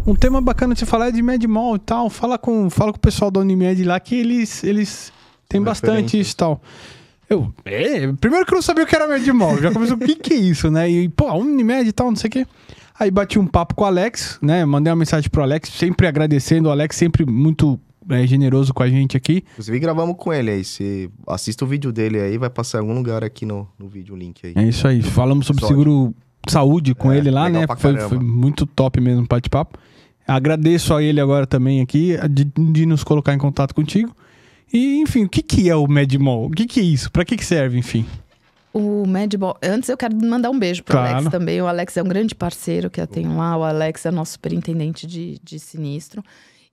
Um tema bacana de você falar é de MedMol e tal. Fala com o pessoal da Unimed lá que eles têm bastante isso e tal. Primeiro que eu não sabia o que era MedMol. Já começou, o que é isso, né? E, pô, Unimed e tal, não sei o quê. Aí bati um papo com o Alex, né? Mandei uma mensagem pro Alex, sempre agradecendo. O Alex sempre muito generoso com a gente aqui. Inclusive gravamos com ele aí. Você assista o vídeo dele aí, vai passar em algum lugar aqui no vídeo, o link aí. É isso aí. Falamos sobre seguro saúde com ele lá, né? Foi muito top mesmo o bate-papo. Agradeço a ele agora também aqui de nos colocar em contato contigo. E, enfim, o que é o MedMol? O que é isso? Pra que serve, enfim? O MedMol... Antes eu quero mandar um beijo pro Alex também. O Alex é um grande parceiro que eu tenho lá. O Alex é nosso superintendente de sinistro.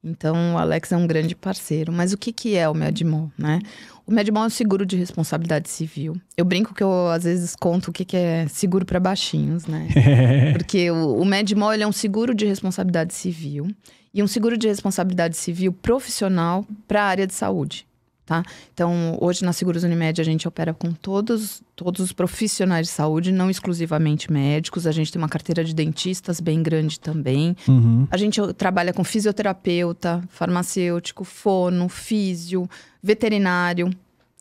Então, o Alex é um grande parceiro. Mas o que é o MedMol, né? O MedMol é um seguro de responsabilidade civil. Eu brinco que eu, às vezes, conto o que é seguro para baixinhos, né? Porque o MedMol, ele é um seguro de responsabilidade civil. E um seguro de responsabilidade civil profissional para a área de saúde, tá? Então, hoje na Seguros Unimed, a gente opera com todos os profissionais de saúde, não exclusivamente médicos. A gente tem uma carteira de dentistas bem grande também. Uhum. A gente trabalha com fisioterapeuta, farmacêutico, fono, físio, veterinário,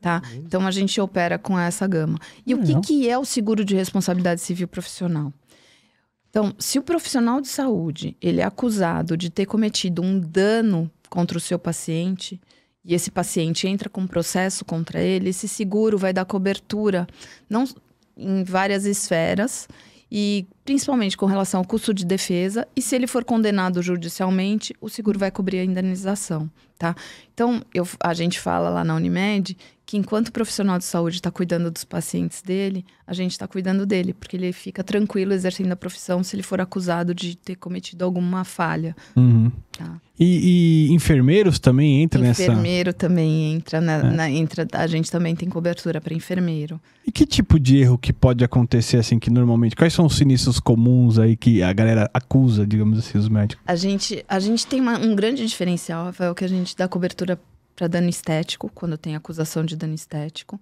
tá? Então, a gente opera com essa gama. E o que é o seguro de responsabilidade civil profissional? Então, se o profissional de saúde, ele é acusado de ter cometido um dano contra o seu paciente, e esse paciente entra com um processo contra ele, esse seguro vai dar cobertura não, em várias esferas, e principalmente com relação ao custo de defesa, e se ele for condenado judicialmente, o seguro vai cobrir a indenização, tá? Então, a gente fala lá na Unimed que enquanto o profissional de saúde está cuidando dos pacientes dele, a gente está cuidando dele, porque ele fica tranquilo exercendo a profissão se ele for acusado de ter cometido alguma falha. Uhum. Tá? E enfermeiros também entram nessa... Enfermeiro também entra, a gente também tem cobertura para enfermeiro. E que tipo de erro que pode acontecer, assim, que normalmente... Quais são os sinistros comuns aí que a galera acusa, digamos assim, os médicos? A gente tem um grande diferencial, Rafael, que a gente dá cobertura para dano estético, quando tem acusação de dano estético.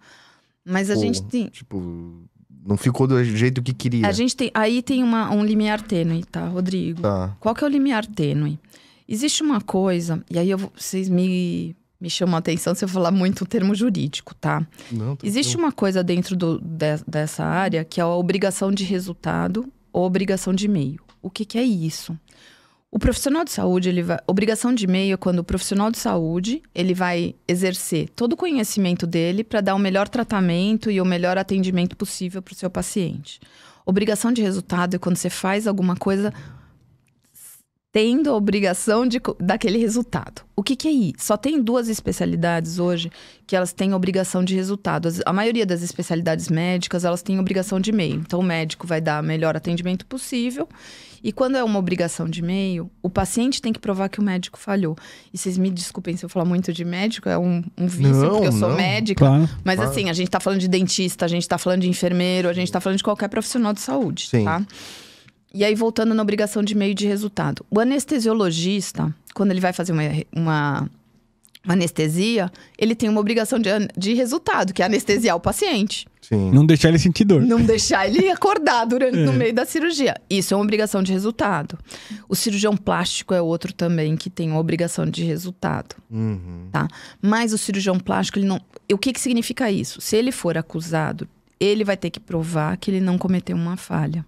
Mas a gente tem... Tipo, não ficou do jeito que queria. A gente tem... Aí tem um limiar tênue, tá, Rodrigo? Tá. Qual que é o limiar tênue? Existe uma coisa, e aí vocês me chamam a atenção se eu falar muito o termo jurídico, tá? Não, existe uma coisa dentro dessa área que é a obrigação de resultado ou obrigação de meio. O que é isso? O profissional de saúde, obrigação de meio é quando o profissional de saúde, ele vai exercer todo o conhecimento dele para dar o melhor tratamento e o melhor atendimento possível para o seu paciente. Obrigação de resultado é quando você faz alguma coisa tendo a obrigação daquele resultado. O que é isso? Só tem 2 especialidades hoje que elas têm obrigação de resultado. A maioria das especialidades médicas, elas têm obrigação de meio. Então, o médico vai dar o melhor atendimento possível. E quando é uma obrigação de meio, o paciente tem que provar que o médico falhou. E vocês me desculpem se eu falar muito de médico, é um vício, porque eu sou médica. Claro. Mas assim, a gente tá falando de dentista, a gente tá falando de enfermeiro, a gente tá falando de qualquer profissional de saúde, Sim. tá? E aí, voltando na obrigação de meio de resultado. O anestesiologista, quando ele vai fazer uma anestesia, ele tem uma obrigação de resultado, que é anestesiar o paciente. Sim. Não deixar ele sentir dor. Não deixar ele acordar no meio da cirurgia. Isso é uma obrigação de resultado. O cirurgião plástico é outro também que tem uma obrigação de resultado. Uhum. Tá? Mas o cirurgião plástico, ele não... O que significa isso? Se ele for acusado, ele vai ter que provar que ele não cometeu uma falha.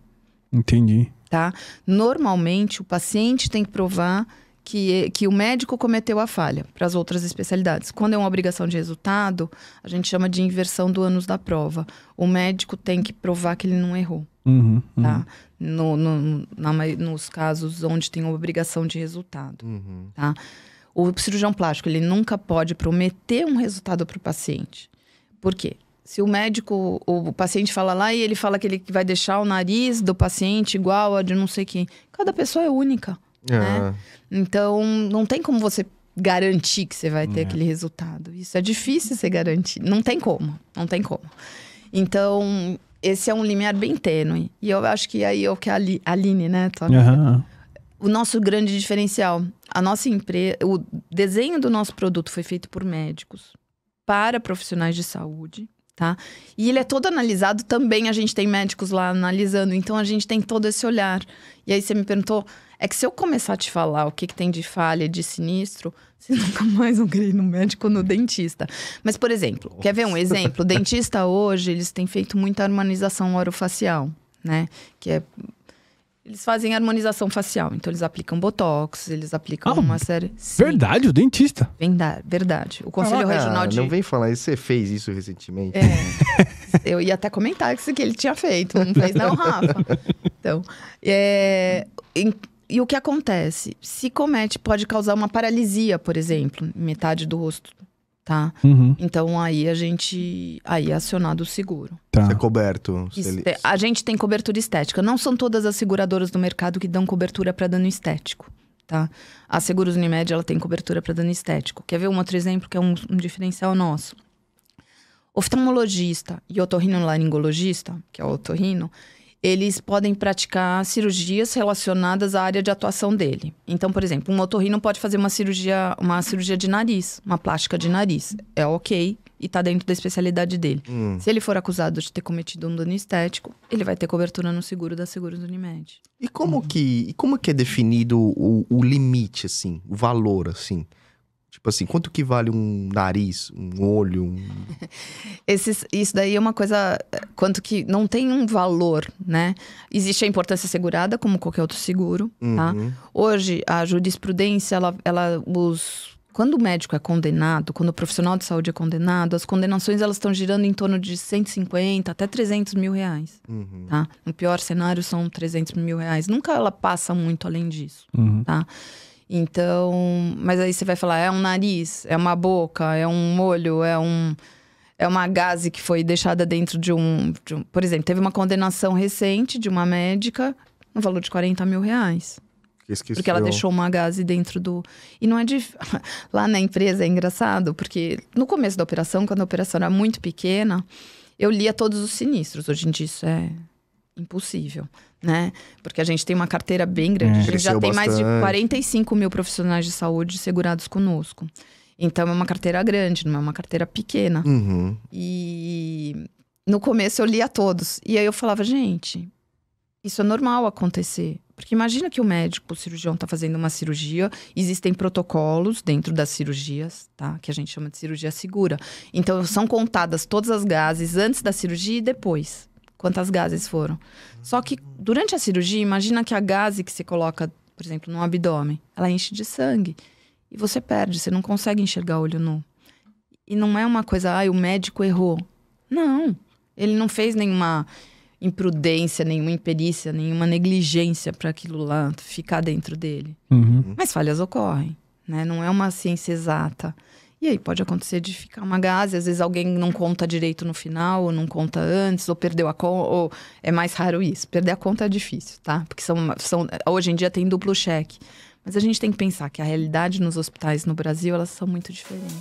Entendi. Tá? Normalmente, o paciente tem que provar que o médico cometeu a falha para as outras especialidades. Quando é uma obrigação de resultado, a gente chama de inversão do ônus da prova. O médico tem que provar que ele não errou. Uhum, Tá? Nos casos onde tem uma obrigação de resultado. Uhum. Tá? O cirurgião plástico, ele nunca pode prometer um resultado para o paciente. Por quê? Se o paciente fala lá e ele fala que ele vai deixar o nariz do paciente igual a de não sei quem. Cada pessoa é única, né? Então, não tem como você garantir que você vai ter aquele resultado. Isso é difícil você garantir. Não tem como. Então, esse é um limiar bem tênue. E eu acho que aí é o que a Aline, né, Tony? Uhum. O nosso grande diferencial. A nossa empresa... O desenho do nosso produto foi feito por médicos para profissionais de saúde. tá? E ele é todo analisado também, a gente tem médicos lá analisando, então a gente tem todo esse olhar. E aí você me perguntou, é que se eu começar a te falar o que tem de falha, de sinistro, você nunca mais vão querer ir no médico ou no dentista. Mas, por exemplo, quer ver um exemplo? O dentista hoje, eles têm feito muita harmonização orofacial, né? Que é... Eles fazem harmonização facial, então eles aplicam botox, eles aplicam uma série... Sim. Verdade, o dentista? Verdade. O Conselho Regional de... Não vem falar isso, você fez isso recentemente? Eu ia até comentar isso que ele tinha feito, não fez não, Rafa? Então, e o que acontece? Se comete, pode causar uma paralisia, por exemplo, em metade do rosto, tá? Então, aí aí é acionado o seguro. Tá. Isso é coberto. A gente tem cobertura estética. Não são todas as seguradoras do mercado que dão cobertura para dano estético, tá? A Seguros Unimed, ela tem cobertura para dano estético. Quer ver um outro exemplo que é um diferencial nosso? Oftalmologista e otorrinolaringologista, que é o otorrino, eles podem praticar cirurgias relacionadas à área de atuação dele. Então, por exemplo, um otorrino pode fazer uma cirurgia de nariz, uma plástica de nariz. É ok e tá dentro da especialidade dele. Se ele for acusado de ter cometido um dano estético, ele vai ter cobertura no seguro da Seguros Unimed. E como que é definido o limite, assim, o valor, assim? Tipo assim, quanto que vale um nariz, um olho? Isso daí é uma coisa... Quanto que não tem um valor, né? Existe a importância segurada, como qualquer outro seguro, tá? Hoje, a jurisprudência, quando o médico é condenado, quando o profissional de saúde é condenado, as condenações elas estão girando em torno de 150 até 300 mil reais, tá? No pior cenário, são 300 mil reais. Nunca ela passa muito além disso, tá? Então, mas aí você vai falar, é um nariz, é uma boca, é um olho, é uma gaze que foi deixada dentro de um... Por exemplo, teve uma condenação recente de uma médica no valor de 40 mil reais. Porque ela deixou uma gaze dentro do... E não é de... Lá na empresa é engraçado, porque no começo da operação, quando a operação era muito pequena, eu lia todos os sinistros. Hoje em dia isso é impossível, né? Porque a gente tem uma carteira bem grande. A gente já tem mais de 45 mil profissionais de saúde segurados conosco. Então, é uma carteira grande, não é uma carteira pequena. E no começo eu lia todos. E aí eu falava, gente, isso é normal acontecer. Porque imagina que o médico, o cirurgião tá fazendo uma cirurgia, existem protocolos dentro das cirurgias, tá? Que a gente chama de cirurgia segura. Então, são contadas todas as gases antes da cirurgia e depois. Quantas gases foram. Só que durante a cirurgia, imagina que a gase que você coloca, por exemplo, no abdômen, ela enche de sangue. E você perde, você não consegue enxergar olho nu. E não é uma coisa, o médico errou. Não, ele não fez nenhuma imprudência, nenhuma imperícia, nenhuma negligência para aquilo lá ficar dentro dele. Mas falhas ocorrem, né? Não é uma ciência exata. E aí pode acontecer de ficar uma gase, às vezes alguém não conta direito no final, ou não conta antes, ou perdeu a conta, ou é mais raro isso. Perder a conta é difícil, tá? Porque hoje em dia tem duplo cheque. Mas a gente tem que pensar que a realidade nos hospitais no Brasil, elas são muito diferentes.